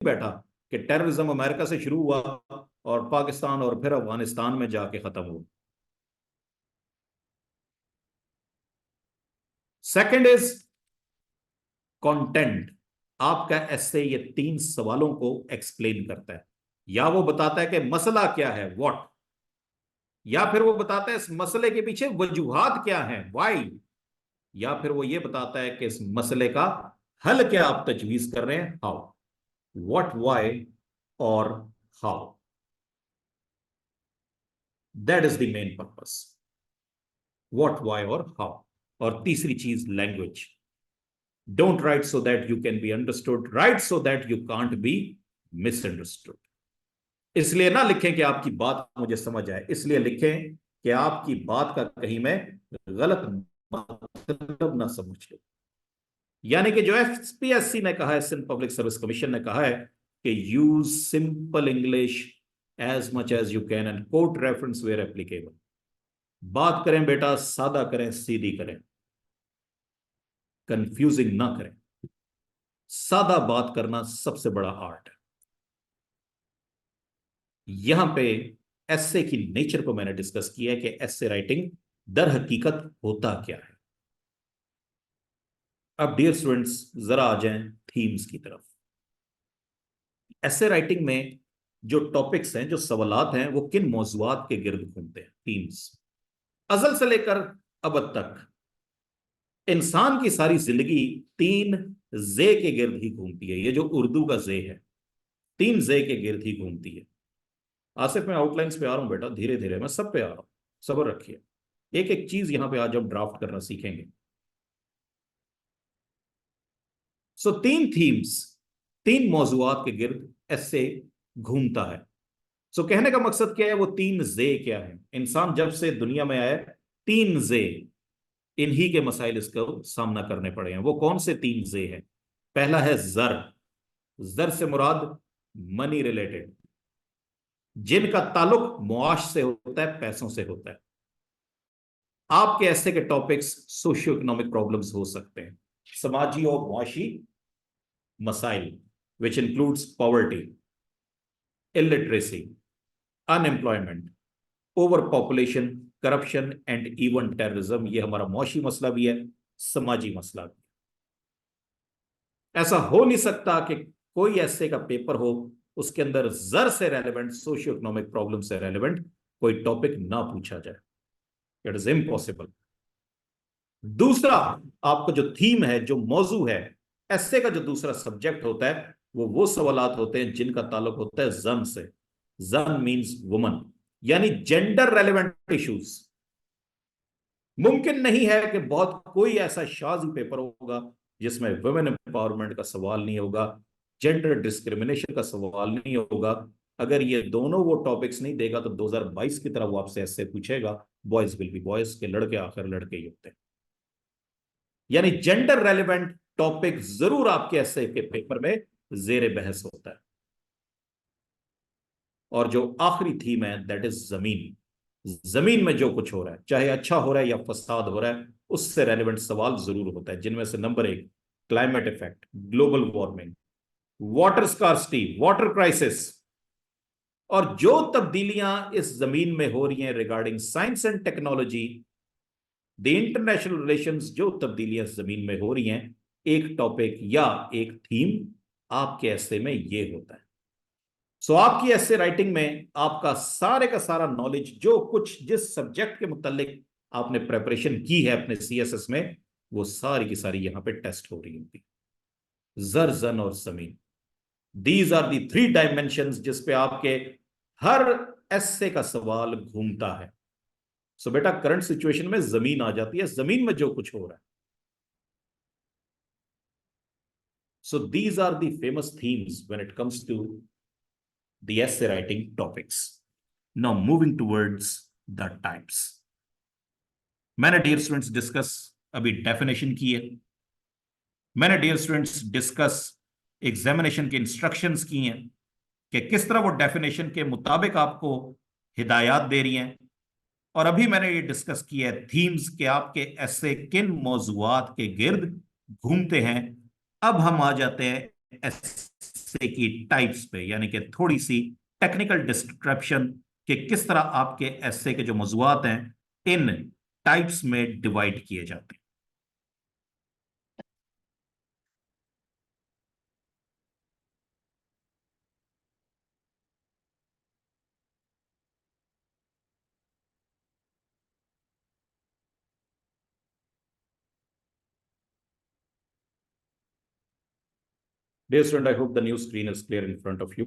बैठा कि terrorism America से शुरू हुआ और पाकिस्तान और फिर अफगानिस्तान में जाके खत्म हुआ। Second is content. आपका एस्से ये 3 सवालों को एक्सप्लेन करता है, या वो बताता है कि मसला क्या है, व्हाट, या फिर वो बताता है इस मसले के पीछे वजूहात क्या है, व्हाई, या फिर वो ये बताता है कि इस मसले का हल क्या आप तजवीज कर रहे हैं, हाउ। व्हाट, व्हाई और how, that is the main purpose. What, why और हाउ। और तीसरी चीज language. Don't right so that you can be understood, right so that you can't be misunderstood. इसलिए ना लिखें कि आपकी बात मुझे समझ आए, इसलिए लिखें कि आपकी बात का कहीं मैं गलत मतलब ना समझ लूं। यानी कि जो एफपीएससी ने कहा है, सिंध पब्लिक सर्विस कमीशन ने कहा है कि use simple English as much as you can and quote reference where applicable. बात करें बेटा, सादा करें, सीधी करें, कंफ्यूजिंग ना करें। सादा बात करना सबसे बड़ा आर्ट है। यहां पे एस्से की नेचर को मैंने डिस्कस किया है कि एस्से राइटिंग दर हकीकत होता क्या है। अब डियर स्टूडेंट्स, जरा आ जाएं थीम्स की तरफ। एस्से राइटिंग में जो टॉपिक्स हैं, जो सवालात हैं, वो किन मौजूआत के गिर्द घूमते हैं, थीम्स। अजल से लेकर अब तक इंसान की सारी जिंदगी 3 जे के गिर्द ही घूमती है। ये जो उर्दू का जे है, 3 जे के गिर्द ही घूमती है। आसिफ, मैं आउटलाइंस पे आ रहा हूं बेटा, धीरे धीरे मैं सब पे आ रहा हूं, सब्र रखिए। एक एक चीज यहां पे आज हम ड्राफ्ट करना सीखेंगे। सो 3 थीम्स, 3 मौजूआत के गिर्द ऐसे घूमता है। सो कहने का मकसद क्या है, वो 3 जे क्या है। इंसान जब से दुनिया में आया, 3 जे, इन्हीं के मसाइल इसको सामना करने पड़े हैं। वो कौन से 3 जे हैं? पहला है जर। जर से मुराद मनी रिलेटेड, जिनका ताल्लुक मुआश से होता है, पैसों से होता है। आपके ऐसे के टॉपिक्स सोशियो इकोनॉमिक प्रॉब्लम्स हो सकते हैं, समाजी और मुआशी मसाइल, which includes poverty, illiteracy, unemployment, over population, corruption and even terrorism. ये हमारा मुआशी मसला भी है, समाजी मसला भी। ऐसा हो नहीं सकता कि कोई ऐसे का पेपर हो उसके अंदर जर से रेलेवेंट, सोशियो इकोनॉमिक प्रॉब्लम से रेलेवेंट कोई टॉपिक ना पूछा जाए। It is impossible. दूसरा, आपका जो थीम है, जो मौजू है, ऐसे का जो दूसरा सब्जेक्ट होता है, वो सवालात होते हैं जिनका ताल्लुक होता है जन से। जन मींस वुमन, यानी जेंडर रेलेवेंट इश्यूज। मुमकिन नहीं है कि बहुत कोई ऐसा शाजी पेपर होगा जिसमें वुमेन एम्पावरमेंट का सवाल नहीं होगा, जेंडर डिस्क्रिमिनेशन का सवाल नहीं होगा। अगर ये दोनों वो टॉपिक्स नहीं देगा तो 2022 की तरह वो आपसे ऐसे पूछेगा, बॉयज विल बी बॉयज, के लड़के आखिर लड़के ही होते हैं। यानी जेंडर रेलिवेंट टॉपिक जरूर आपके ऐसे के पेपर में जेर बहस होता है। और जो आखिरी थीम है, दैट इज जमीन। जमीन में जो कुछ हो रहा है, चाहे अच्छा हो रहा है या फसाद हो रहा है, उससे रेलिवेंट सवाल जरूर होता है, जिनमें से number 1 climate effect, global warming, water scarcity, water crisis, और जो तब्दीलियां इस जमीन में हो रही हैं regarding science and technology, the international relations, जो तब्दीलियां जमीन में हो रही हैं, एक टॉपिक या एक थीम आपके ऐसे में ये होता है। सो आपकी ऐसे राइटिंग में आपका सारे का सारा नॉलेज, जो कुछ जिस सब्जेक्ट के मुतालिक आपने प्रेपरेशन की है अपने सीएसएस में, वो सारी की सारी यहां पे टेस्ट हो रही होती। जर, जन और जमीन, दीज आर दी 3 डायमेंशंस जिस पे आपके हर ऐसे का सवाल घूमता है। सो बेटा, करंट सिचुएशन में जमीन आ जाती है, जमीन में जो कुछ हो रहा है। So these are the famous themes when it comes to the essay writing topics. Now moving towards the types. मैंने डियर स्टूडेंट्स डिस्कस अभी डेफिनेशन की है, मैंने डियर स्टूडेंट्स डिस्कस एग्जामिनेशन के इंस्ट्रक्शंस की हैं कि किस तरह वो डेफिनेशन के मुताबिक आपको हिदायत दे रही हैं। और अभी मैंने ये डिस्कस किया है थीम्स के आपके ऐसे किन मौजूआत के गिर्द घूमते हैं। अब हम आ जाते हैं ऐसे एसे की टाइप्स पे, यानी कि थोड़ी सी टेक्निकल डिस्क्रिप्शन कि किस तरह आपके एसे के जो मौजूआत हैं इन टाइप्स में डिवाइड किए जाते हैं। Dear student, I hope the new screen is clear in front of you.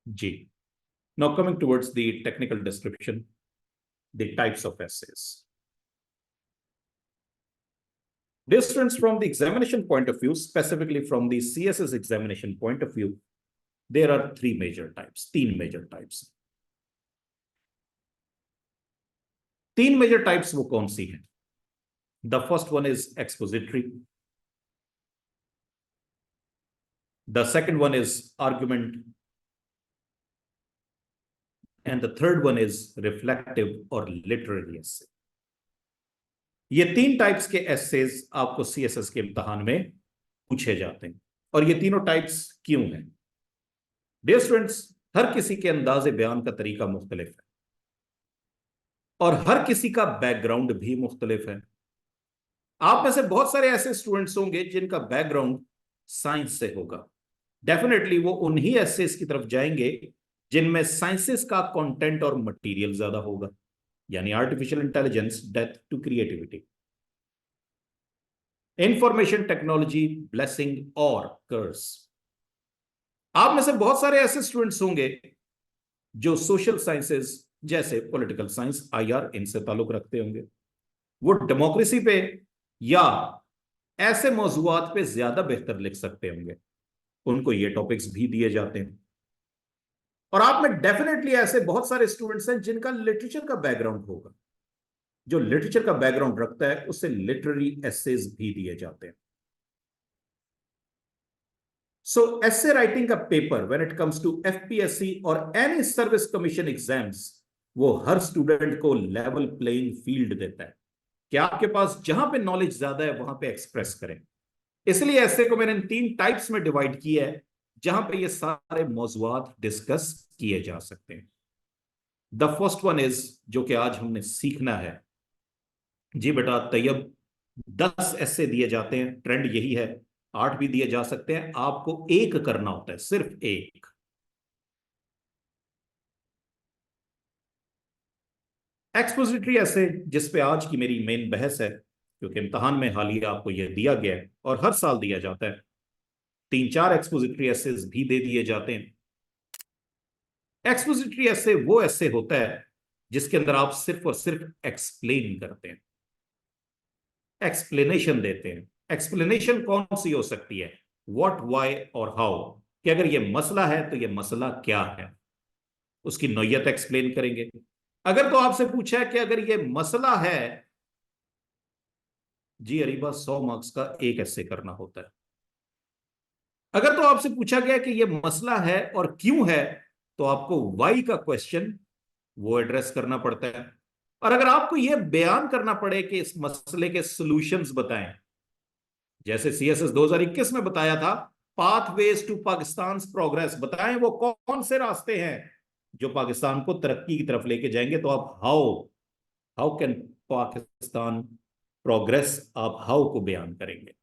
G. Now coming towards the technical description, the types of essays. Dear students, from the examination point of view, specifically from the CSS examination point of view, there are three major types, तीन major types. तीन major types वो कौन सी हैं? The first one is expository. The second one is argument. And the third one is reflective or literary essay. ये तीन types के essays आपको CSS के इम्तिहान में पूछे जाते हैं। और ये तीनों टाइप्स क्यों हैं? डियर स्टूडेंट्स, हर किसी के अंदाजे बयान का तरीका मुख्तलिफ है और हर किसी का बैकग्राउंड भी मुख्तलिफ है। आप में से बहुत सारे ऐसे स्टूडेंट्स होंगे जिनका बैकग्राउंड साइंस से होगा। डेफिनेटली वो उन्हीं एसेज की तरफ जाएंगे जिनमें साइंसेस का कंटेंट और मटेरियल ज्यादा होगा, यानी artificial intelligence, death to creativity, information technology, blessing और कर्स। आप में से बहुत सारे ऐसे स्टूडेंट्स होंगे जो सोशल साइंसेस जैसे पॉलिटिकल साइंस, आईआर, इनसे ताल्लुक रखते होंगे। वो डेमोक्रेसी पे या ऐसे मौजूआत पे ज्यादा बेहतर लिख सकते होंगे, उनको ये टॉपिक्स भी दिए जाते हैं। और आप में डेफिनेटली ऐसे बहुत सारे स्टूडेंट्स हैं जिनका लिटरेचर का बैकग्राउंड होगा। जो लिटरेचर का बैकग्राउंड रखता है उसे लिटरेरी एसेज भी दिए जाते हैं। सो एसे राइटिंग का paper when it comes to FPSC और एनी सर्विस कमीशन एग्जाम्स, वो हर स्टूडेंट को लेवल प्लेइंग फील्ड देता है कि आपके पास जहां पे नॉलेज ज्यादा है वहां पे एक्सप्रेस करें। इसलिए ऐसे को मैंने इन तीन टाइप्स में डिवाइड किया है जहां पे ये सारे मौजूआत डिस्कस किए जा सकते हैं। द फर्स्ट वन इज, जो कि आज हमने सीखना है। जी बेटा तैयब, 10 ऐसे दिए जाते हैं, ट्रेंड यही है, 8 भी दिए जा सकते हैं, आपको एक करना होता है, सिर्फ एक। एक्सपोजिटरी ऐसे, जिसपे आज की मेरी मेन बहस है, क्योंकि इम्तहान में हालिया आपको यह दिया गया है और हर साल दिया जाता है। 3-4 एक्सपोजिटरी एसेज भी दे दिए जाते हैं। एक्सपोजिटरी ऐसे वो ऐसे होता है जिसके अंदर आप सिर्फ और सिर्फ एक्सप्लेन करते हैं, एक्सप्लेनेशन देते हैं। एक्सप्लेनेशन कौन सी हो सकती है? व्हाट, व्हाई और हाउ, कि अगर ये मसला है तो ये मसला क्या है, उसकी नौयत एक्सप्लेन करेंगे। अगर तो आपसे पूछा है कि अगर ये मसला है, जी अरीबा 100 मार्क्स का एक ऐसे करना होता है। अगर तो आपसे पूछा गया कि ये मसला है और क्यों है, तो आपको वाई का क्वेश्चन वो एड्रेस करना पड़ता है। और अगर आपको यह बयान करना पड़े कि इस मसले के सॉल्यूशंस बताएं, जैसे सीएसएस 2021 में बताया था, पाथवेज टू पाकिस्तान प्रोग्रेस, बताएं वो कौन से रास्ते हैं जो पाकिस्तान को तरक्की की तरफ लेके जाएंगे। तो आप how, how can Pakistan progress, आप हाउ को बयान करेंगे।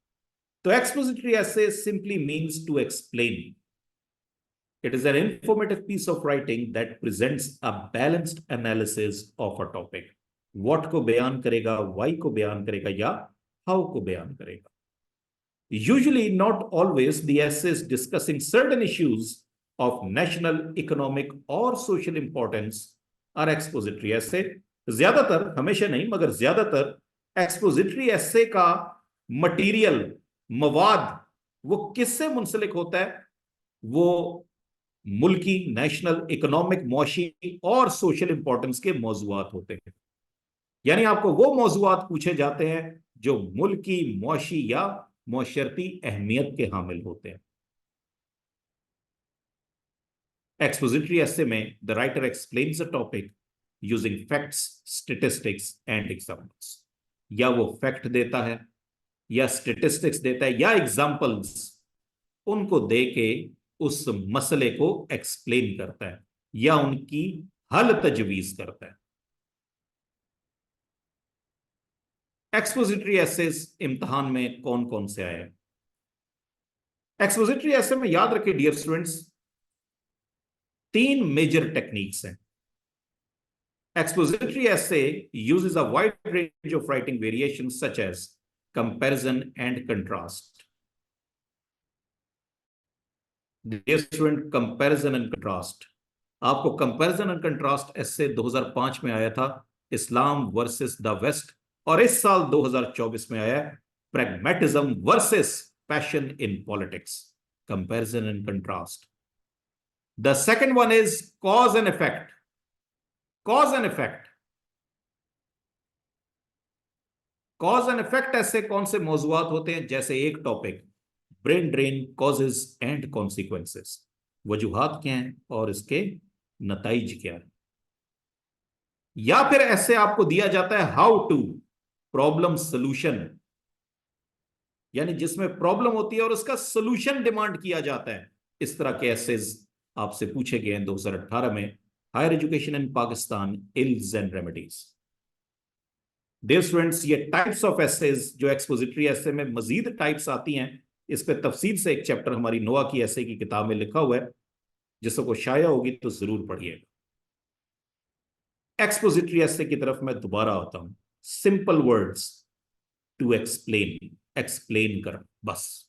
तो expository essay simply means to explain. It is an informative piece of writing that presents a balanced analysis of a topic. What को बयान करेगा, why को बयान करेगा या how को बयान करेगा। Usually, not always, the essays discussing certain issues of national, economic or social importance are expository essay. ज्यादातर, हमेशा नहीं मगर ज्यादातर एक्सपोजिटरी एसे का मटेरियल, मवाद, वो किससे मुंसलिक होता है? वो मुल्की, नेशनल, इकोनॉमिक, मौशी और सोशल इंपॉर्टेंस के मौजूआत होते हैं। यानी आपको वो मौजूआत पूछे जाते हैं जो मुल्की, मौशी या मौशरती अहमियत के हामिल होते हैं। एक्सपोजिटरी ऐसे में the writer explains a topic using facts, statistics and examples. या वो फैक्ट देता है, या स्टेटिस्टिक्स देता है, या एग्जाम्पल्स, उनको दे के उस मसले को एक्सप्लेन करता है या उनकी हल तजवीज करता है। एक्सपोजिटरी एसेस इम्तिहान में कौन कौन से आए? एक्सपोजिटरी एसे में याद रखिए डियर स्टूडेंट्स, 3 मेजर टेक्निक्स हैं। Expository essay uses a wide range of writing variations such as comparison and contrast. Dear student, comparison and contrast. आपको कंपैरिजन एंड कंट्रास्ट ऐसे 2005 में आया था, इस्लाम वर्सेस द वेस्ट, और इस साल 2024 में आया pragmatism versus passion in politics, comparison and contrast. The second one is cause and effect. Cause and effect, cause and effect ऐसे कौन से मौजूआत होते हैं? जैसे एक topic brain drain, causes and consequences, वजूहात क्या हैं और इसके नताइज क्या है। या फिर ऐसे आपको दिया जाता है हाउ टू, प्रॉब्लम सोल्यूशन, यानी जिसमें प्रॉब्लम होती है और उसका सोल्यूशन डिमांड किया जाता है। इस तरह के एसेज आपसे पूछे गए हैं 2018 में, higher education in Pakistan, ills and remedies. Dear students, ये टाइप्स ऑफ एसेज जो एक्सपोजिटरी एसे में मजीद टाइप्स आती हैं, इस पे तफसील से एक चैप्टर हमारी नोआ की एसे की किताब में लिखा हुआ है, जिसको शाया होगी तो जरूर पढ़िएगा। एक्सपोजिटरी एसे की तरफ मैं दोबारा आता हूं। Simple words to explain, explain कर बस।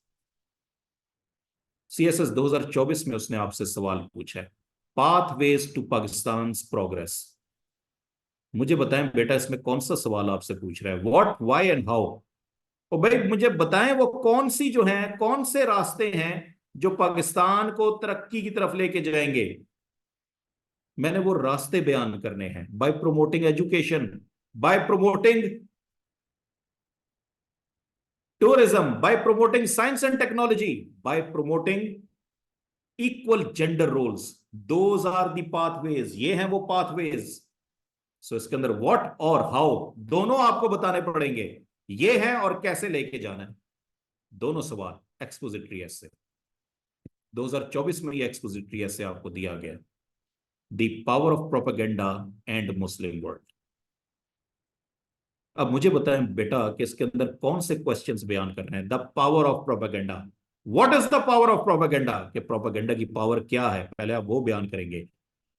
सीएसएस 2024 में उसने आपसे सवाल पूछा है, पाथवेज टू पाकिस्तान प्रोग्रेस। मुझे बताएं बेटा, इसमें कौन सा सवाल आपसे पूछ रहा है? What, why and how. और भाई मुझे बताएं वो कौन सी जो है, कौन से रास्ते हैं जो पाकिस्तान को तरक्की की तरफ लेके जाएंगे। मैंने वो रास्ते बयान करने हैं। By promoting education, by promoting tourism, by promoting science and technology, by promoting equal gender roles. Those are the pathways. ये हैं वो pathways. So इसके अंदर what और how दोनों आपको बताने पड़ेंगे, ये है और कैसे लेके जाना है। दोनों सवाल एक्सपोजिटरी ऐसे 2024 में ये एक्सपोजिटरी ऐसे आपको दिया गया, the power of propaganda and Muslim world. अब मुझे बताएं बेटा कि इसके अंदर कौन से क्वेश्चंस बयान कर रहे हैं? The power of propaganda, what is the power of propaganda, कि प्रोपेगेंडा की पावर क्या है, पहले आप वो बयान करेंगे।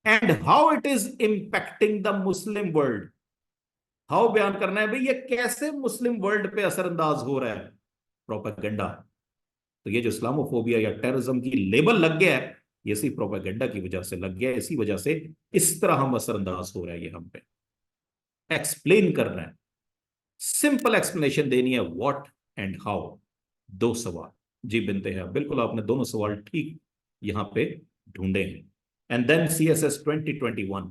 And how it is impacting the Muslim world, how बयान करना है भाई ये कैसे मुस्लिम वर्ल्ड पे असरअंदाज हो रहा है प्रोपेगेंडा। तो ये जो इस्लामोफोबिया या टेररिज्म की लेबल लग गया है, ये सिर्फ प्रोपेगेंडा की वजह से लग गया है। इसी वजह से इस तरह हम असरअंदाज हो रहे हैं। ये हम पे एक्सप्लेन करना है, सिंपल एक्सप्लेनेशन देनी है, व्हाट एंड हाउ। 2 सवाल जी बनते हैं, बिल्कुल आपने दोनों सवाल ठीक यहां पे ढूंढे हैं। And then CSS 2021,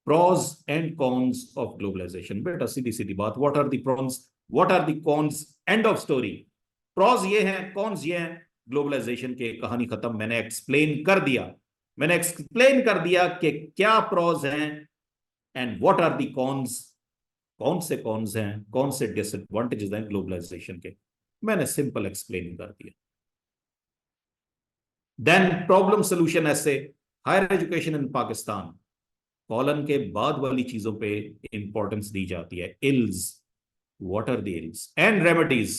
pros and cons of globalisation. बेटा सीधी सीधी बात, what are the pros, what are the cons, end of story. Pros ये हैं, कॉन्स ये हैं, ग्लोबलाइजेशन के कहानी खत्म। मैंने एक्सप्लेन कर दिया, मैंने एक्सप्लेन कर दिया कि क्या प्रॉज हैं and what are the cons, कौन से कॉन्स हैं, कौन से डिसएडवांटेजेस हैं ग्लोबलाइजेशन के, मैंने सिंपल एक्सप्लेन कर दिया। Then problem solution essay, higher education in Pakistan, colon के बाद वाली चीजों पे इंपॉर्टेंस दी जाती है। Ills, what are the ills, and remedies,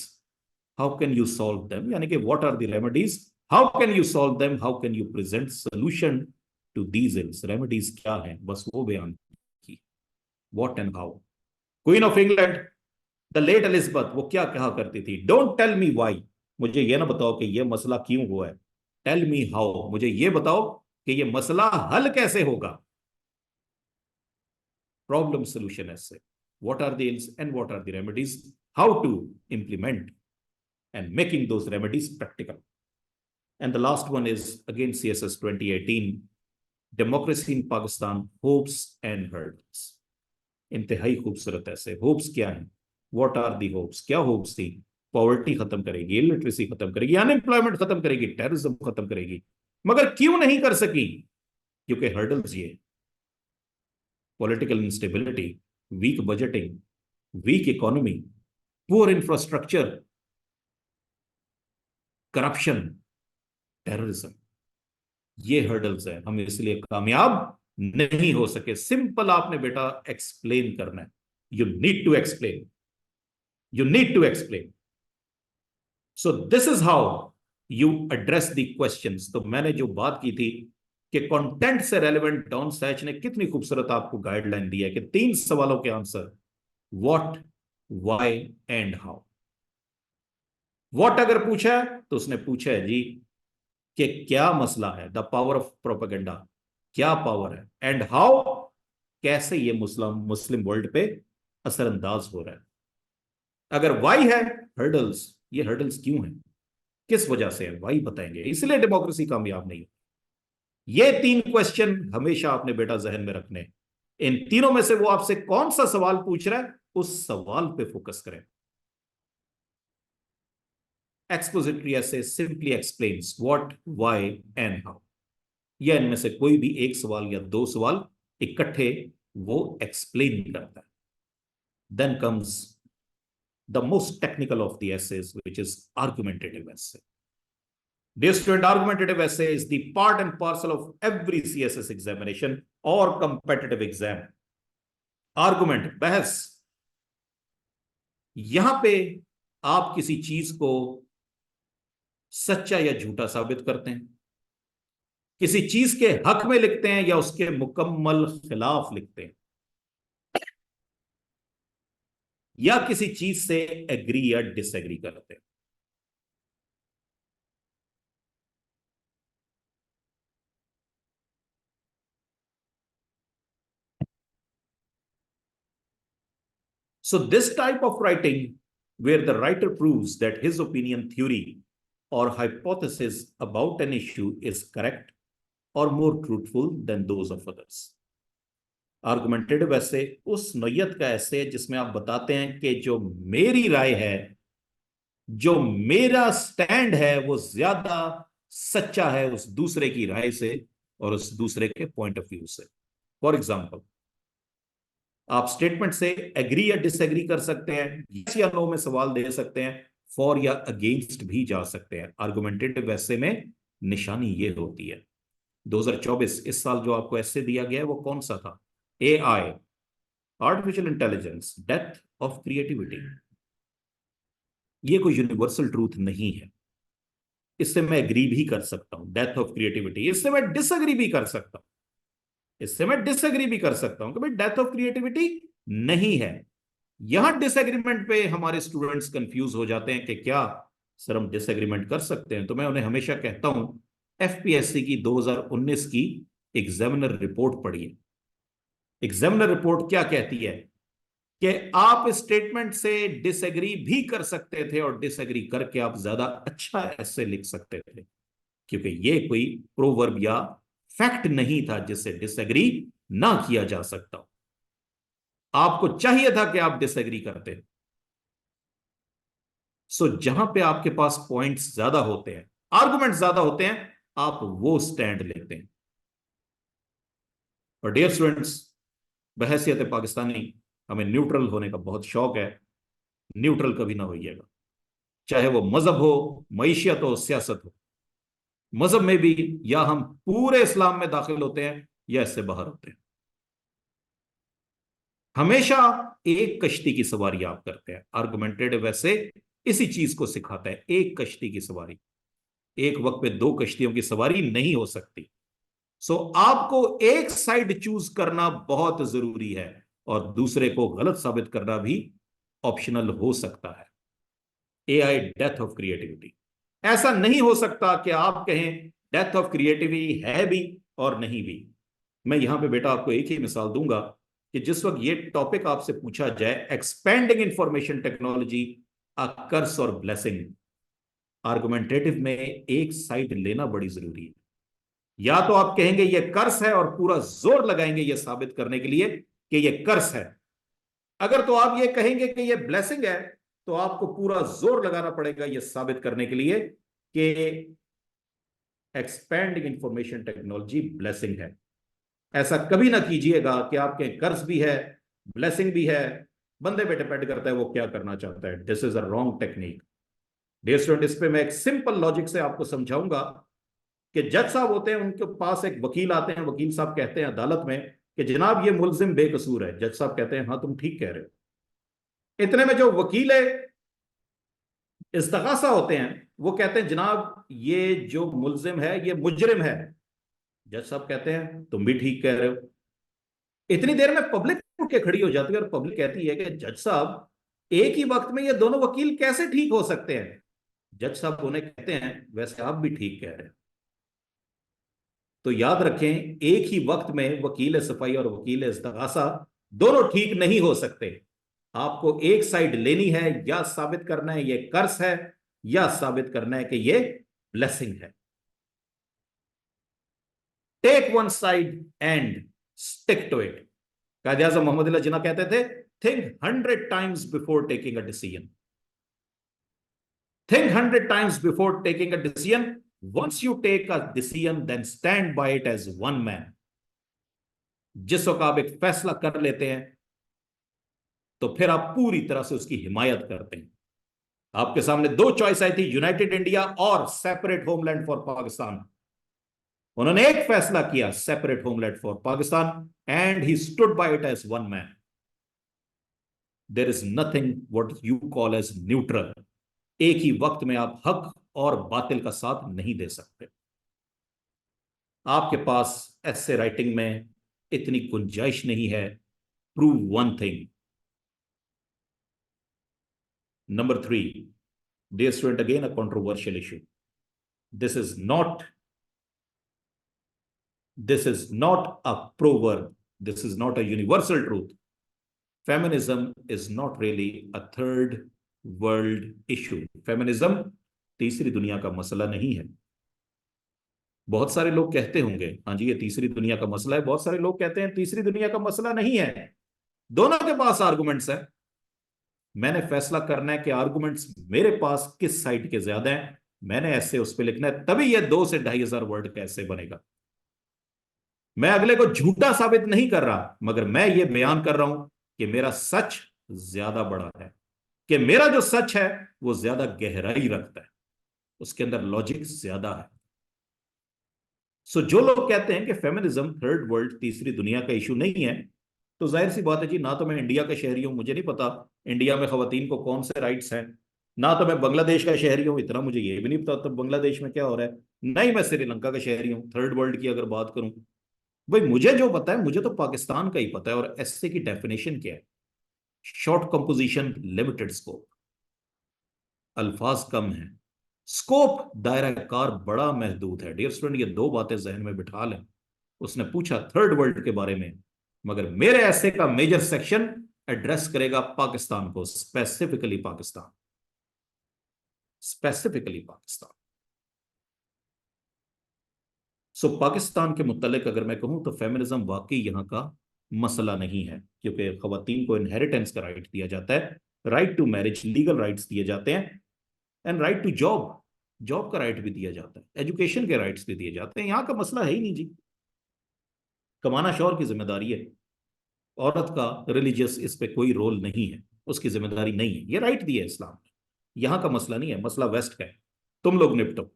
how can you solve them, यानी कि what are the remedies, how can you solve them, how can you present solution to these ills. Remedies क्या है, बस वो बयान की, what and how. Queen of England the late Elizabeth, वो क्या कहा करती थी? डोंट टेल मी व्हाई, मुझे ये ना बताओ कि ये मसला क्यों हुआ है, टेल मी हाउ, मुझे ये बताओ कि ये मसला हल कैसे होगा। Problem solution essay, what are the ills and what are the remedies, how to implement and making those remedies practical. And the last one is again CSS 2018, democracy in Pakistan, hopes and hurdles. इंतहाई खूबसूरत essay, hopes क्या है, what are the hopes, क्या hopes थी? Poverty खत्म करेगी, illiteracy खत्म करेगी, अनएम्प्लॉयमेंट खत्म करेगी, टेररिज्म खत्म करेगी। मगर क्यों नहीं कर सकी? क्योंकि हर्डल्स ये, political instability, weak budgeting, weak economy, poor infrastructure, corruption, terrorism, ये हर्डल्स है, हम इसलिए कामयाब नहीं हो सके। सिंपल आपने बेटा एक्सप्लेन करना है, you need to explain, you need to explain. So this is how you address the questions. तो मैंने जो बात की थी कि कंटेंट से रेलेवेंट, डॉन सैच ने कितनी खूबसूरत आपको गाइडलाइन दी है कि 3 सवालों के answer, what, why and how. What अगर पूछा है तो उसने पूछा है जी कि क्या मसला है, द पावर ऑफ प्रोपेगेंडा, क्या पावर है, एंड हाउ, कैसे ये मुस्लिम मुस्लिम वर्ल्ड पे असरअंदाज हो रहा है। अगर वाई है, हर्डल्स, ये हर्डल्स क्यों हैं, किस वजह से है, वाई बताएंगे, इसलिए डेमोक्रेसी कामयाब नहीं। ये 3 क्वेश्चन हमेशा आपने बेटा जहन में रखने। इन तीनों में से वो आपसे कौन सा सवाल पूछ रहा है, उस सवाल पे फोकस करें। Expository essay simply explains what, why and how, या इनमें से कोई भी एक सवाल या 2 सवाल इकट्ठे वो एक्सप्लेन करता है। Then comes the most technical of the essays, which is argumentative essay. Dear student, argumentative essay is the part and parcel of every CSS examination or competitive exam. Argument, बहस, यहां पे आप किसी चीज को सच्चा या झूठा साबित करते हैं, किसी चीज के हक में लिखते हैं या उसके मुकम्मल खिलाफ लिखते हैं, या किसी चीज से एग्री या डिसएग्री करते हैं। So this type of writing, where the writer proves that his opinion, theory, or hypothesis about an issue is correct or more truthful than those of others. Argumentative ऐसे उस नोयत का ऐसे जिसमें आप बताते हैं कि जो मेरी राय है, जो मेरा स्टैंड है, वो ज्यादा सच्चा है उस दूसरे की राय से और उस दूसरे के पॉइंट ऑफ व्यू से। फॉर एग्जाम्पल, आप स्टेटमेंट से एग्री या डिसएग्री कर सकते हैं, यस या नो में सवाल दे सकते हैं, फॉर या अगेंस्ट भी जा सकते हैं। आर्गुमेंटेटिव ऐसे में निशानी ये होती है। 2024 इस साल जो आपको ऐसे दिया गया है वो कौन सा था? AI, artificial intelligence, death of creativity. ये कोई यूनिवर्सल ट्रूथ नहीं है, इससे मैं एग्री भी कर सकता हूं, डेथ ऑफ क्रिएटिविटी। इससे मैं डिसएग्री भी कर सकता हूं, इससे मैं डिसएग्री भी कर सकता हूं कि भाई डेथ ऑफ क्रिएटिविटी नहीं है। यहां डिसएग्रीमेंट पे हमारे स्टूडेंट्स कंफ्यूज हो जाते हैं कि क्या सर हम डिसएग्रीमेंट कर सकते हैं। तो मैं उन्हें हमेशा कहता हूं FPSC की 2019 की एग्जामिनर रिपोर्ट पढ़िए। एग्जामिनर रिपोर्ट क्या कहती है कि आप स्टेटमेंट से डिसएग्री भी कर सकते थे और डिसएग्री करके आप ज्यादा अच्छा ऐसे लिख सकते थे, क्योंकि ये कोई प्रोवर्ब या फैक्ट नहीं था जिससे डिसएग्री ना किया जा सकता। आपको चाहिए था कि आप डिसएग्री करते। सो जहां पे आपके पास पॉइंट्स ज्यादा होते हैं, आर्गुमेंट ज्यादा होते हैं, आप वो स्टैंड लेते हैं। और डियर स्टूडेंट्स, बहसियत पाकिस्तानी हमें न्यूट्रल होने का बहुत शौक है। न्यूट्रल कभी ना होइएगा, चाहे वो मजहब हो, मईशियत हो, सियासत हो। मजहब में भी या हम पूरे इस्लाम में दाखिल होते हैं या इससे बाहर होते हैं, हमेशा एक कश्ती की सवारी आप करते हैं। आर्गुमेंटेटिव ऐसे इसी चीज को सिखाता है, एक कश्ती की सवारी। एक वक्त पे 2 कश्तियों की सवारी नहीं हो सकती। सो आपको एक साइड चूज करना बहुत जरूरी है और दूसरे को गलत साबित करना भी ऑप्शनल हो सकता है। AI, death of creativity. ऐसा नहीं हो सकता कि आप कहें डेथ ऑफ क्रिएटिविटी है भी और नहीं भी। मैं यहां पे बेटा आपको एक ही मिसाल दूंगा कि जिस वक्त ये टॉपिक आपसे पूछा जाए, एक्सपेंडिंग इंफॉर्मेशन टेक्नोलॉजी, अ कर्स और ब्लेसिंग, आर्गुमेंटेटिव में एक साइड लेना बड़ी जरूरी है। या तो आप कहेंगे ये कर्स है और पूरा जोर लगाएंगे ये साबित करने के लिए कि ये कर्स है। अगर तो आप ये कहेंगे कि ये ब्लेसिंग है, तो आपको पूरा जोर लगाना पड़ेगा ये साबित करने के लिए कि एक्सपेंडिंग इंफॉर्मेशन टेक्नोलॉजी ब्लेसिंग है। ऐसा कभी ना कीजिएगा कि आपके कर्ज भी है, ब्लेसिंग भी है, बंदे पे डिपेंड करता है वो क्या करना चाहता है। This is a wrong technique. Dear student, इस पे मैं एक सिंपल लॉजिक से आपको समझाऊंगा कि जज साहब होते हैं, उनके पास एक वकील आते हैं, वकील साहब कहते हैं अदालत में कि जनाब ये मुलजिम बेकसूर है। जज साहब कहते हैं हाँ तुम ठीक कह रहे हो। इतने में जो वकील इस्तगासा होते हैं वो कहते हैं जनाब ये जो मुलजिम है ये मुजरिम है। जज साहब कहते हैं तुम भी ठीक कह रहे हो। इतनी देर में पब्लिक उठ के खड़ी हो जाती है और पब्लिक कहती है कि जज साहब एक ही वक्त में ये दोनों वकील कैसे ठीक हो सकते हैं। जज साहब उन्हें कहते हैं वैसे आप भी ठीक कह रहे हैं। तो याद रखें, एक ही वक्त में वकील सफाई और वकील इस्तगासा दोनों ठीक नहीं हो सकते। आपको एक साइड लेनी है, या साबित करना है ये कर्ज है, या साबित करना है कि ये ब्लेसिंग है। Take one side and stick to it. Quaid-e Azam Muhammad Ali Jinnah कहते थे think 100 times before taking a decision. Think 100 times before taking a decision. Once you take a decision then stand by it as one man. जिस वक्त आप एक फैसला कर लेते हैं तो फिर आप पूरी तरह से उसकी हिमायत करते हैं। आपके सामने दो चॉइस आई थी, यूनाइटेड इंडिया और सेपरेट होमलैंड फॉर पाकिस्तान। उन्होंने एक फैसला किया, separate homeland for Pakistan, and he stood by it as one man. There is nothing what you call as neutral. एक ही वक्त में आप हक और बातिल का साथ नहीं दे सकते। आपके पास ऐसे राइटिंग में इतनी गुंजाइश नहीं है। Prove one thing. Number 3, dear student, again a controversial issue. This is not this is not a proverb. This is not a universal truth. Feminism is not really a third world issue. Feminism तीसरी दुनिया का मसला नहीं है। बहुत सारे लोग कहते होंगे हाँ जी ये तीसरी दुनिया का मसला है, बहुत सारे लोग कहते हैं तीसरी दुनिया का मसला नहीं है। दोनों के पास आर्गुमेंट्स हैं। मैंने फैसला करना है कि आर्गुमेंट्स मेरे पास किस साइड के ज्यादा हैं। मैंने ऐसे उस पर लिखना है, तभी ये 2 से 2,500 वर्ड कैसे बनेगा। मैं अगले को झूठा साबित नहीं कर रहा, मगर मैं ये बयान कर रहा हूं कि मेरा सच ज्यादा बड़ा है, कि मेरा जो सच है वो ज्यादा गहराई रखता है, उसके अंदर लॉजिक ज्यादा है। सो जो लोग कहते हैं कि फेमिनिज्म थर्ड वर्ल्ड तीसरी दुनिया का इशू नहीं है, तो जाहिर सी बात है जी, ना तो मैं इंडिया का शहरी हूं, मुझे नहीं पता इंडिया में खवातीन को कौन से राइट्स हैं। ना तो मैं बांग्लादेश का शहरी हूं, इतना मुझे ये भी नहीं पता तो बांग्लादेश में क्या हो रहा है। ना ही मैं श्रीलंका का शहरी हूं। थर्ड वर्ल्ड की अगर बात करूं, भाई मुझे जो पता है, मुझे तो पाकिस्तान का ही पता है। और एसए की डेफिनेशन क्या है? शॉर्ट कंपोजिशन, लिमिटेड स्कोप, अल्फाज कम है, स्कोप दायरा कार बड़ा महदूद है। डियर स्टूडेंट, ये दो बातें जहन में बिठा लें। उसने पूछा थर्ड वर्ल्ड के बारे में, मगर मेरे ऐसे का मेजर सेक्शन एड्रेस करेगा पाकिस्तान को, स्पेसिफिकली पाकिस्तान, स्पेसिफिकली पाकिस्तान। सो पाकिस्तान के मुतल्लिक अगर मैं कहूं तो फेमिनिज्म वाकई यहां का मसला नहीं है, क्योंकि खवातीन को इनहेरिटेंस का राइट दिया जाता है, right to marriage, legal rights दिए जाते हैं, and right to job, job का राइट भी दिया जाता है, एजुकेशन के राइट्स भी दिए जाते हैं। यहां का मसला है ही नहीं जी। कमाना शौहर की जिम्मेदारी है, औरत का रिलीजियस इस पे कोई रोल नहीं है, उसकी जिम्मेदारी नहीं है, ये राइट दिया है इस्लाम ने। यहां का मसला नहीं है, मसला वेस्ट का है, तुम लोग निपटो।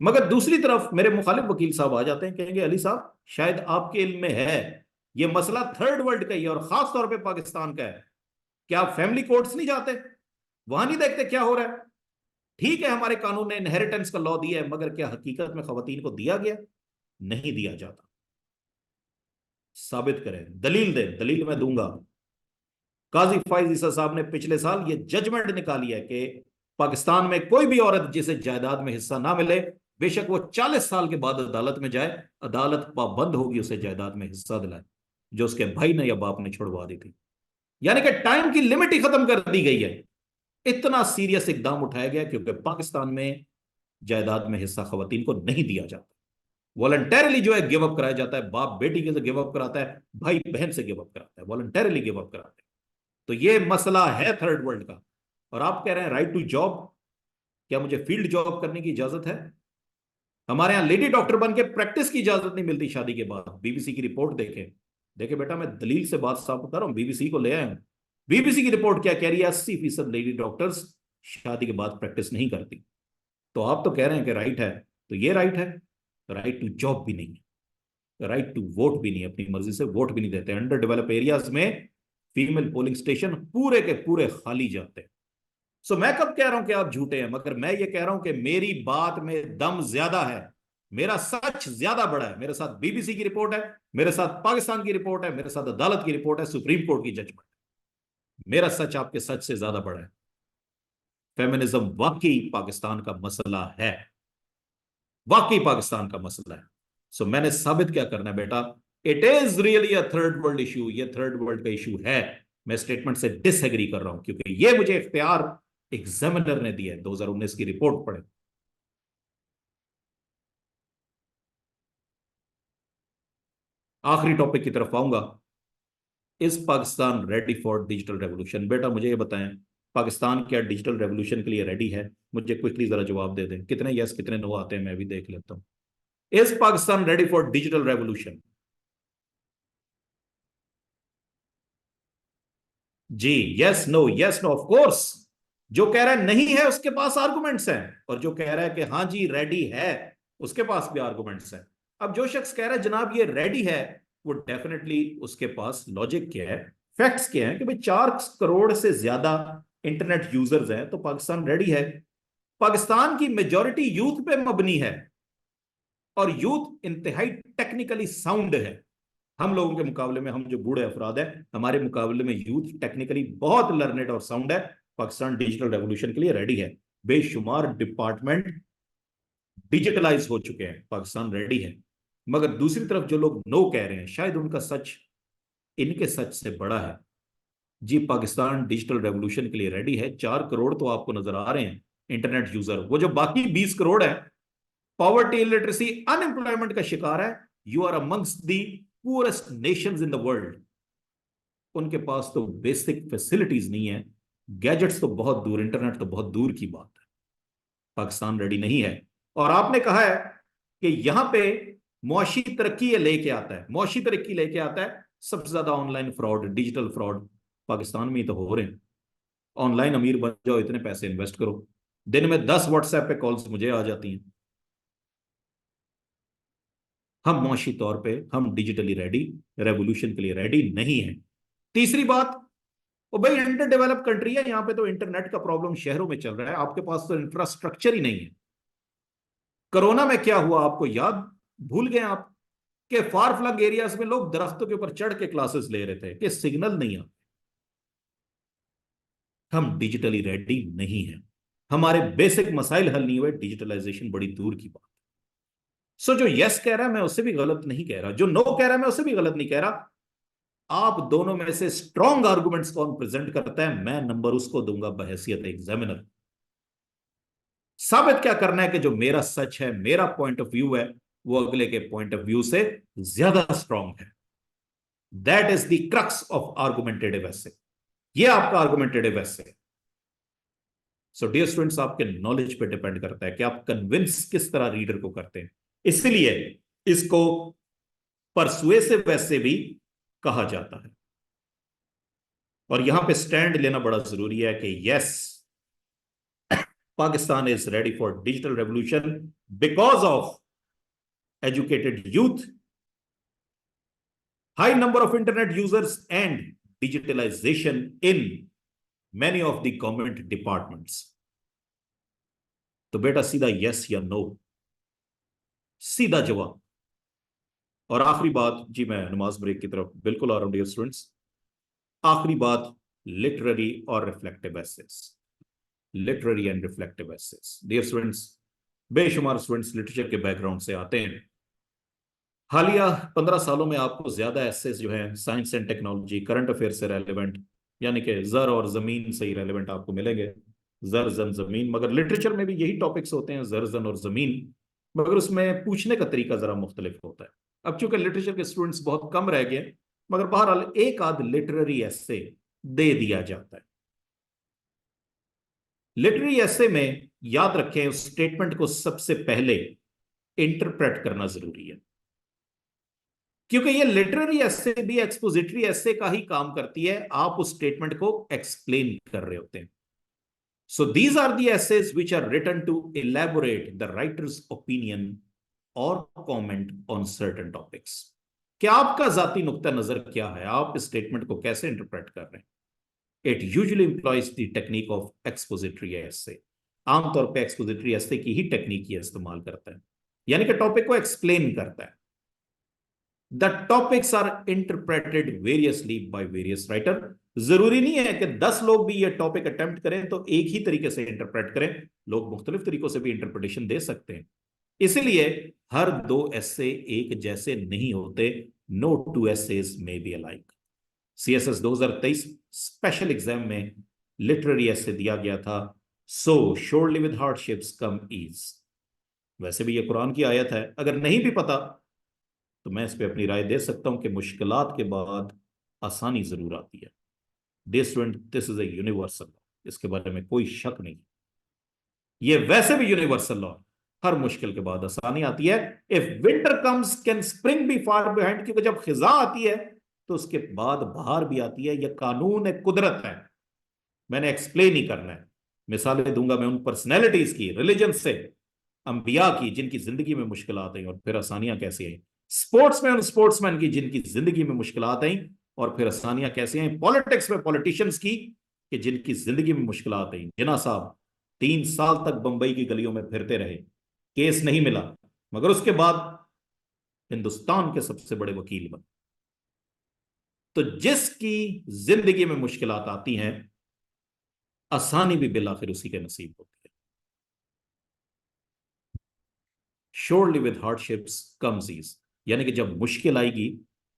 मगर दूसरी तरफ मेरे मुखालिफ वकील साहब आ जाते हैं, कहेंगे अली साहब शायद आपके इल्म में है ये मसला थर्ड वर्ल्ड का ही है और खास तौर पे पाकिस्तान का है। क्या आप फैमिली कोर्ट्स नहीं जाते, वहां नहीं देखते क्या हो रहा है? ठीक है हमारे कानून ने इनहेरिटेंस का लॉ दिया है, मगर क्या हकीकत में खवातीन को दिया गया? नहीं दिया जाता। साबित करें, दलील दें। दलील मैं दूंगा। काजी फाइज ईसा साहब ने पिछले साल ये जजमेंट निकाली है कि पाकिस्तान में कोई भी औरत जिसे जायदाद में हिस्सा ना मिले, बेशक वो 40 साल के बाद अदालत में जाए, अदालत पाबंद होगी उसे जायदाद में हिस्सा दिलाए जो उसके भाई ने या बाप ने छुड़वा दी थी। यानी कि टाइम की लिमिट ही खत्म कर दी गई है। इतना सीरियस इकदाम उठाया गया क्योंकि पाकिस्तान में जायदाद में हिस्सा खवातीन को नहीं दिया जाता। वॉलंटरली जो है गिव अप कराया जाता है, बाप बेटी के से गिव अप कराता है, भाई बहन से गिव अप कराता है, वॉलंटरली गिव अप कराता है। तो ये मसला है थर्ड वर्ल्ड का। और आप कह रहे हैं राइट टू जॉब, क्या मुझे फील्ड जॉब करने की इजाजत है? हमारे यहाँ लेडी डॉक्टर बन के प्रैक्टिस की इजाजत नहीं मिलती शादी के बाद। बीबीसी की रिपोर्ट देखे, देखे बेटा, मैं दलील से बात साफ बता रहा हूँ, बीबीसी को ले आया हूं। बीबीसी की रिपोर्ट क्या कह रही है? 80% लेडी डॉक्टर्स शादी के बाद प्रैक्टिस नहीं करती। तो आप तो कह रहे हैं कि राइट है, तो ये राइट है? राइट टू जॉब भी नहीं है, राइट टू वोट भी नहीं, अपनी मर्जी से वोट भी नहीं देते। अंडर डेवलप एरियाज में फीमेल पोलिंग स्टेशन पूरे के पूरे खाली जाते हैं। सो मैं कब कह रहा हूं कि आप झूठे हैं? मगर मैं ये कह रहा हूं कि मेरी बात में दम ज्यादा है, मेरा सच ज्यादा बड़ा है। मेरे साथ बीबीसी की रिपोर्ट है, मेरे साथ पाकिस्तान की रिपोर्ट है, मेरे साथ अदालत की रिपोर्ट है, सुप्रीम कोर्ट की जजमेंट। मेरा सच आपके सच से ज्यादा बड़ा है। फेमिनिज्म वाकई पाकिस्तान का मसला है, वाकई पाकिस्तान का मसला है। सो मैंने साबित क्या करना है बेटा? It is really a third world issue, ये थर्ड वर्ल्ड का इशू है। मैं स्टेटमेंट से डिसएग्री कर रहा हूं, क्योंकि ये मुझे इख्तियार एग्जामिनर ने दिया है। 2019 की रिपोर्ट पढ़े। आखिरी टॉपिक की तरफ आऊंगा। Is Pakistan ready for digital revolution? बेटा मुझे ये बताएं, पाकिस्तान क्या डिजिटल रेवोल्यूशन के लिए रेडी है? मुझे क्विकली जरा जवाब दे दें, कितने यस कितने नो आते हैं, मैं भी देख लेता हूं। Is Pakistan ready for digital revolution? जी, yes no, yes no, of course. जो कह रहा है नहीं है उसके पास आर्गुमेंट्स हैं, और जो कह रहा है कि हाँ जी रेडी है, उसके पास भी आर्गुमेंट्स हैं। अब जो शख्स कह रहा है जनाब ये रेडी है, वो डेफिनेटली उसके पास लॉजिक क्या है, फैक्ट्स क्या है कि भाई 4 करोड़ से ज्यादा इंटरनेट यूजर्स हैं, तो पाकिस्तान रेडी है। पाकिस्तान की मेजॉरिटी यूथ पे मबनी है, और यूथ इंतहाई टेक्निकली साउंड है। हम लोगों के मुकाबले में, हम जो बूढ़े अफराद हैं, हमारे मुकाबले में यूथ टेक्निकली बहुत लर्नेड और साउंड है। पाकिस्तान डिजिटल रेवोल्यूशन के लिए रेडी है। बेशुमार डिपार्टमेंट डिजिटलाइज हो चुके हैं, पाकिस्तान रेडी है। मगर दूसरी तरफ जो लोग नो कह रहे हैं, शायद उनका सच इनके सच से बड़ा है। जी, पाकिस्तान डिजिटल रेवोल्यूशन के लिए रेडी है। 4 करोड़ तो आपको नजर आ रहे हैं इंटरनेट यूजर, वो जो बाकी 20 करोड़ है पॉवर्टी, इलिटरेसी, अनएम्प्लॉयमेंट का शिकार है। You are amongst the poorest nations in the world. उनके पास तो बेसिक फैसिलिटीज नहीं है, गैजेट्स तो बहुत दूर, इंटरनेट तो बहुत दूर की बात है। पाकिस्तान रेडी नहीं है। और आपने कहा है कि यहां पे मुआशी तरक्की ये लेके आता है, मुआशी तरक्की लेके आता है। सबसे ज्यादा online fraud, digital fraud Pakistan में ही तो हो रहे हैं। ऑनलाइन अमीर बन जाओ, इतने पैसे इन्वेस्ट करो, दिन में 10 व्हाट्सएप पे कॉल्स मुझे आ जाती हैं। हम मुआशी तौर पे हम डिजिटली रेडी, रेवोल्यूशन के लिए रेडी नहीं है। तीसरी बात, वो भाई अंडर डेवलप कंट्री है, यहां पे तो इंटरनेट का प्रॉब्लम शहरों में चल रहा है, आपके पास तो इंफ्रास्ट्रक्चर ही नहीं है। कोरोना में क्या हुआ आपको याद? भूल गए आप कि फार फ्लंग एरियाज में लोग दरख्तों के ऊपर चढ़ के क्लासेस ले रहे थे कि सिग्नल नहीं है। हम डिजिटली रेडी नहीं है, हमारे बेसिक मसाइल हल नहीं हुए, डिजिटलाइजेशन बड़ी दूर की बात। सो जो यस कह रहा है मैं उससे भी गलत नहीं कह रहा, जो नो कह रहा है मैं उससे भी गलत नहीं कह रहा। आप दोनों में से स्ट्रॉन्ग आर्गुमेंट्स कौन प्रेजेंट करता है, मैं नंबर उसको दूंगा बहैसियत एग्जामिनर। साबित क्या करना है कि जो मेरा सच है, मेरा पॉइंट ऑफ व्यू है, वो अगले के पॉइंट ऑफ व्यू से ज्यादा स्ट्रॉन्ग है। That is the crux of argumentative essay. ये आपका argumentative essay. So dear students, आपके नॉलेज पे डिपेंड करता है कि आप कन्विंस किस तरह रीडर को करते हैं। इसलिए इसको परसुएसिव एसे भी कहा जाता है। और यहां पे स्टैंड लेना बड़ा जरूरी है कि yes, Pakistan is ready for digital revolution because of educated youth, high number of internet users, and digitalization in many of the government departments. तो बेटा सीधा यस या नो, सीधा जवाब। और आखिरी बात, जी मैं नमाज ब्रेक की तरफ बिल्कुल आ रहा हूं डियर स्टूडेंट्स। आखिरी बात, लिटरेरी और reflective essays, literary and reflective essays. Dear students, बेशुमार स्टूडेंट्स लिटरेचर के बैकग्राउंड से आते हैं। हालिया 15 सालों में आपको ज्यादा एसेस जो है science and technology, current affair से रेलेवेंट, यानी कि जर और जमीन से ही रेलेवेंट आपको मिलेंगे। जर जन जमीन, मगर लिटरेचर में भी यही टॉपिक्स होते हैं, जर जन और जमीन, मगर उसमें पूछने का तरीका जरा मुख्तलिफ होता है। अब चूंकि लिटरेचर के स्टूडेंट्स बहुत कम रह गए, मगर बहरहाल एक आध लिटरेरी एसे दे दिया जाता है। लिटरेरी एसे में याद रखें, उस स्टेटमेंट को सबसे पहले इंटरप्रेट करना जरूरी है, क्योंकि ये लिटरेरी एसे भी एक्सपोजिटरी एसे का ही काम करती है, आप उस स्टेटमेंट को एक्सप्लेन कर रहे होते हैं. So these are the essays which are written to elaborate the writer's opinion or comment on certain topics. क्या आपका जाती नुक्ता नजर क्या है, आप इस स्टेटमेंट को कैसे इंटरप्रेट कर रहे हैं? It usually employs the technique of expository essay. आमतौर पे एक्सपोजिटरी एसे की ही टेक्निक ये इस्तेमाल करता है, यानी कि टॉपिक को एक्सप्लेन करता है. The topics are interpreted variously by various writer. जरूरी नहीं है कि 10 लोग भी ये टॉपिक अटेम्प्ट करें तो एक ही तरीके से इंटरप्रेट करें, लोग मुख्तलिफ तरीकों से भी इंटरप्रिटेशन दे सकते हैं. इसलिए हर दो एसे एक जैसे नहीं होते. No two essays may be alike. CSS 2023 special exam में लिटरेरी एसे दिया गया था, so surely with hardships come ease. वैसे भी ये कुरान की आयत है, अगर नहीं भी पता तो मैं इस पे अपनी राय दे सकता हूं कि मुश्किलात के बाद आसानी जरूर आती है. This is a universal law, इसके बारे में कोई शक नहीं. ये वैसे भी यूनिवर्सल लॉ, हर मुश्किल के बाद आसानी आती है. If winter comes can spring be far behind. क्योंकि जब खिजा आती है तो उसके बाद बाहर भी आती है. यह कानून है, कुदरत है, मैंने एक्सप्लेन ही करना है. मिसालें दूंगा मैं उन पर्सनैलिटीज की, रिलीजन से, अंबिया की, जिनकी जिंदगी में मुश्किल आई और फिर आसानियां कैसे आई. स्पोर्ट्समैन उन स्पोर्ट्समैन की जिनकी जिंदगी में मुश्किल आई और फिर आसानियां कैसे आई. पॉलिटिक्स में पॉलिटिशियंस की कि जिनकी जिंदगी में मुश्किल आई. जिन्ना साहब 3 साल तक बंबई की गलियों में फिरते रहे, केस नहीं मिला, मगर उसके बाद हिंदुस्तान के सबसे बड़े वकील बने. तो जिसकी जिंदगी में मुश्किल आती हैं, आसानी भी बिल आखिर उसी के नसीब होती है. Surely with hardships comes ease, यानी कि जब मुश्किल आएगी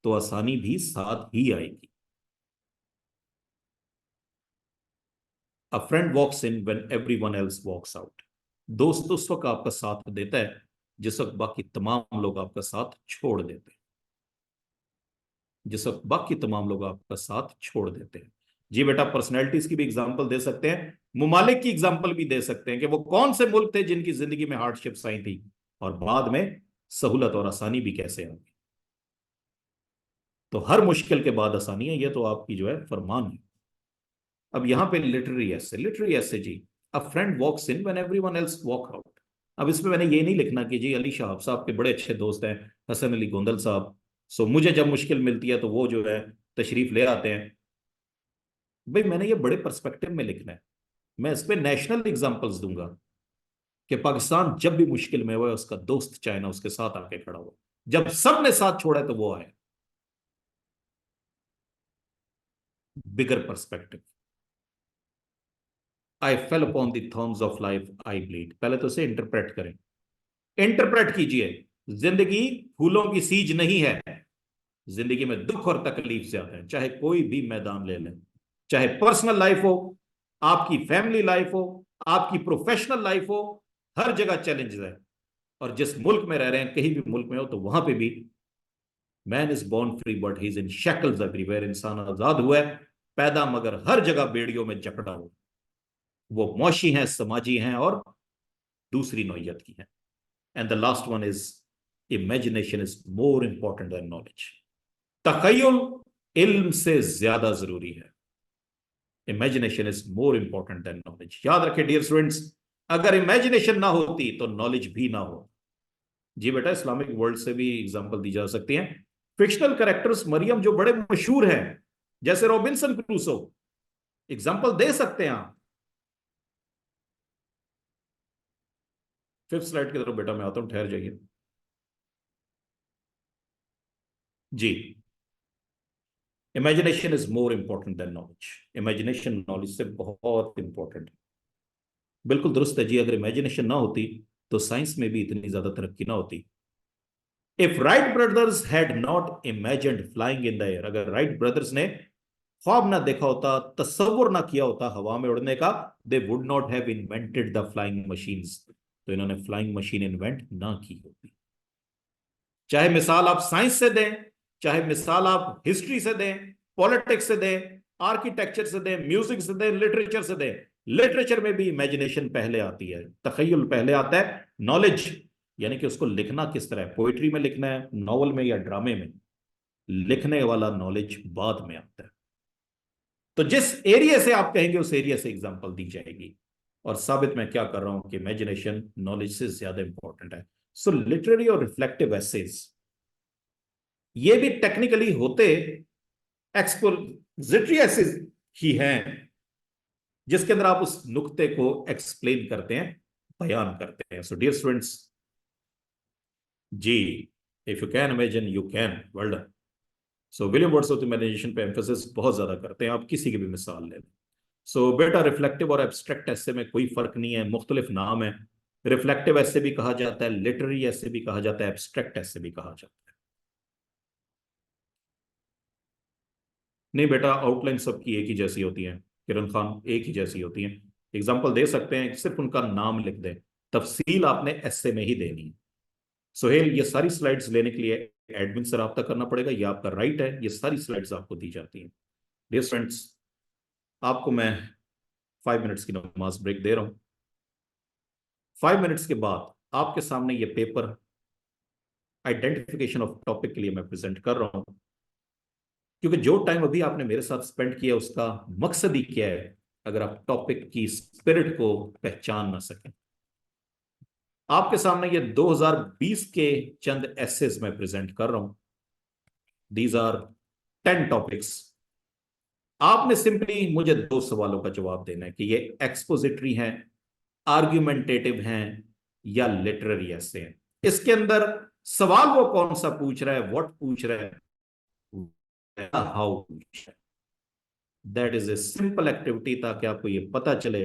तो आसानी भी साथ ही आएगी. A friend walks in when everyone else walks out. दोस्त उस वक्त आपका साथ देता है जिस वक्त बाकी तमाम लोग आपका साथ छोड़ देते हैं. जिस वक्त बाकी तमाम लोग आपका साथ छोड़ देते हैं. जी बेटा, पर्सनैलिटीज की भी एग्जांपल दे सकते हैं, मुमालिक की एग्जांपल भी दे सकते हैं कि वो कौन से मुल्क थे जिनकी जिंदगी में हार्डशिप्स आई थी और बाद में सहूलत और आसानी भी कैसे आई. तो हर मुश्किल के बाद आसानी है, ये तो आपकी जो है फरमान है. अब यहां पे लिटरेरी एसे जी, a friend walks in when everyone else walk out. अब इसमें मैंने ये नहीं लिखना कि जी अली शाह साहब के बड़े अच्छे दोस्त हैं हसन अली गोंदल साहब, सो मुझे जब मुश्किल मिलती है तो वो जो है तशरीफ ले आते हैं. भाई मैंने ये बड़े पर्सपेक्टिव में लिखना है. मैं इस पे नेशनल एग्जांपल्स दूंगा कि पाकिस्तान जब भी मुश्किल में हुआ है उसका दोस्त चाइना उसके साथ आके खड़ा हुआ. जब सबने साथ छोड़ा तो वो आए. Bigger perspective. I fell upon the thorns of life I bleed. पहले तो इसे इंटरप्रेट करें, इंटरप्रेट कीजिए. जिंदगी फूलों की सीज नहीं है. जिंदगी में दुख और तकलीफ ज्यादा है. चाहे कोई भी मैदान ले लें, चाहे पर्सनल लाइफ हो, आपकी फैमिली लाइफ हो, आपकी प्रोफेशनल लाइफ हो, हर जगह चैलेंजेस है. और जिस मुल्क में रह रहे हैं, कहीं भी मुल्क में हो, तो वहां पे भी man is born free but he is in shackles everywhere. इंसान आजाद हुआ है पैदा, मगर हर जगह बेड़ियों में जकड़ा हो. वो मौशी हैं, समाजी हैं और दूसरी नौयत की हैं. And the last one is imagination is more important than knowledge. तखय्युल इल्म से ज्यादा जरूरी है. Imagination is more important than knowledge. याद रखें डियर स्टूडेंट्स, अगर इमेजिनेशन ना होती तो नॉलेज भी ना हो. जी बेटा, इस्लामिक वर्ल्ड से भी एग्जांपल दी जा सकती हैं. फिक्शनल कैरेक्टर्स मरियम जो बड़े मशहूर हैं, जैसे रॉबिन्सन क्रूसो, एग्जांपल दे सकते हैं आप. 5th स्लाइड की तरफ बेटा मैं आता हूं, ठहर जाइए जी. Imagination is more important than knowledge. Imagination knowledge से बहुत इंपॉर्टेंट है. बिल्कुल दुरुस्त है जी. अगर इमेजिनेशन ना होती तो साइंस में भी इतनी ज्यादा तरक्की ना होती. If Wright brothers had not imagined flying in the air. अगर राइट ब्रदर्स ने ख्वाब ना देखा होता, तसव्वुर ना किया होता हवा में उड़ने का, they would not have invented the flying machines. तो इन्होंने फ्लाइंग मशीन इन्वेंट ना की होती. चाहे मिसाल आप साइंस से दें, चाहे मिसाल आप हिस्ट्री से दें, पॉलिटिक्स से दें, आर्किटेक्चर से दें, म्यूजिक से दें, लिटरेचर से दें, लिटरेचर में भी इमेजिनेशन पहले आती है, तखय्युल पहले आता है. नॉलेज यानी कि उसको लिखना किस तरह है, पोइट्री में लिखना है, नॉवल में या ड्रामे में, लिखने वाला नॉलेज बाद में आता है। तो जिस एरिया से आप कहेंगे उस एरिया से एग्जांपल दी जाएगी। और साबित मैं क्या कर रहा हूं कि इमेजिनेशन नॉलेज से ज्यादा इंपॉर्टेंट है। सो लिटरेरी और रिफ्लेक्टिव एसेज ये भी टेक्निकली होते एक्सपोजिटरी एसेज ही हैं, जिसके अंदर आप उस नुक्ते को एक्सप्लेन करते हैं, बयान करते हैं। सो डियर स्टूडेंट्स, जी, if you can imagine you can, well done. So William Wordsworth imagination पे एम्फेसिस बहुत ज्यादा करते हैं, आप किसी की भी मिसाल ले लें। सो बेटा रिफ्लेक्टिव और एब्स्ट्रैक्ट ऐसे में कोई फर्क नहीं है, मुख्तलिफ नाम है। रिफ्लेक्टिव ऐसे भी कहा जाता है, लिटरेरी ऐसे भी कहा जाता है, एब्स्ट्रैक्ट ऐसे भी कहा जाता है। नहीं बेटा, आउटलाइन सबकी एक ही जैसी होती है किरण खान, एक ही जैसी होती है। एग्जाम्पल दे सकते हैं, सिर्फ उनका नाम लिख दें, तफसील आपने ऐसे में ही देनी है। सोहेल, ये सारी स्लाइड्स लेने के लिए एडमिन से रब्ता करना पड़ेगा, ये आपका राइट है, ये सारी स्लाइड्स आपको दी जाती हैं। डियर फ्रेंड्स, आपको मैं 5 मिनट्स की नमाज ब्रेक दे रहा हूं। 5 मिनट्स के बाद आपके सामने ये पेपर आइडेंटिफिकेशन ऑफ टॉपिक के लिए मैं प्रेजेंट कर रहा हूं, क्योंकि जो टाइम अभी आपने मेरे साथ स्पेंड किया उसका मकसद ही क्या है, अगर आप टॉपिक की स्पिरिट को पहचान ना सकें। आपके सामने ये 2020 के चंद एसेस मैं प्रेजेंट कर रहा हूं। These are 10 topics. आपने सिंपली मुझे 2 सवालों का जवाब देना है कि ये एक्सपोजिटरी हैं, आर्ग्यूमेंटेटिव हैं या लिटरेरी ऐसे हैं। इसके अंदर सवाल वो कौन सा पूछ रहा है, व्हाट पूछ रहा है, हाउ पूछ रहा है। That is a simple activity, ताकि आपको ये पता चले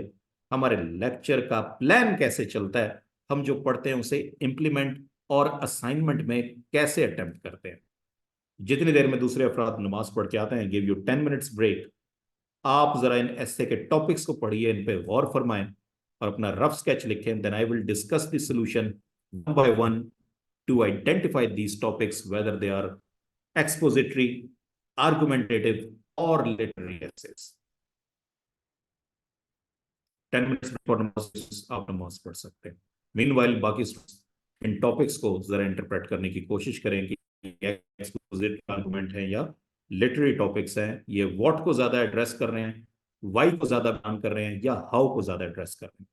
हमारे लेक्चर का प्लान कैसे चलता है, हम जो पढ़ते हैं उसे इंप्लीमेंट और असाइनमेंट में कैसे अटेम्प्ट करते हैं। जितनी देर में दूसरे अफराद नमाज पढ़ के आते हैं, गिव यू 10 मिनट्स ब्रेक, आप जरा इन ऐसे के टॉपिक्स को पढ़िए, इन पे गौर फरमाएं और अपना रफ स्केच लिखें। Then I will discuss the solution one by one to identify these topics whether they are expository, argumentative और लिटरेरी एसेस। 10 मिनट्स बिफोर नमाज आप नमाज पढ़ सकते हैं। मीनवाइल बाकी इन टॉपिक्स को जरा इंटरप्रेट करने की कोशिश करें कि एक्सपोजिटरी आर्गुमेंट है या लिटरेरी टॉपिक्स हैं, ये व्हाट को ज्यादा एड्रेस कर रहे हैं, वाई को ज्यादा बयान कर रहे हैं या हाउ को ज्यादा एड्रेस कर रहे हैं।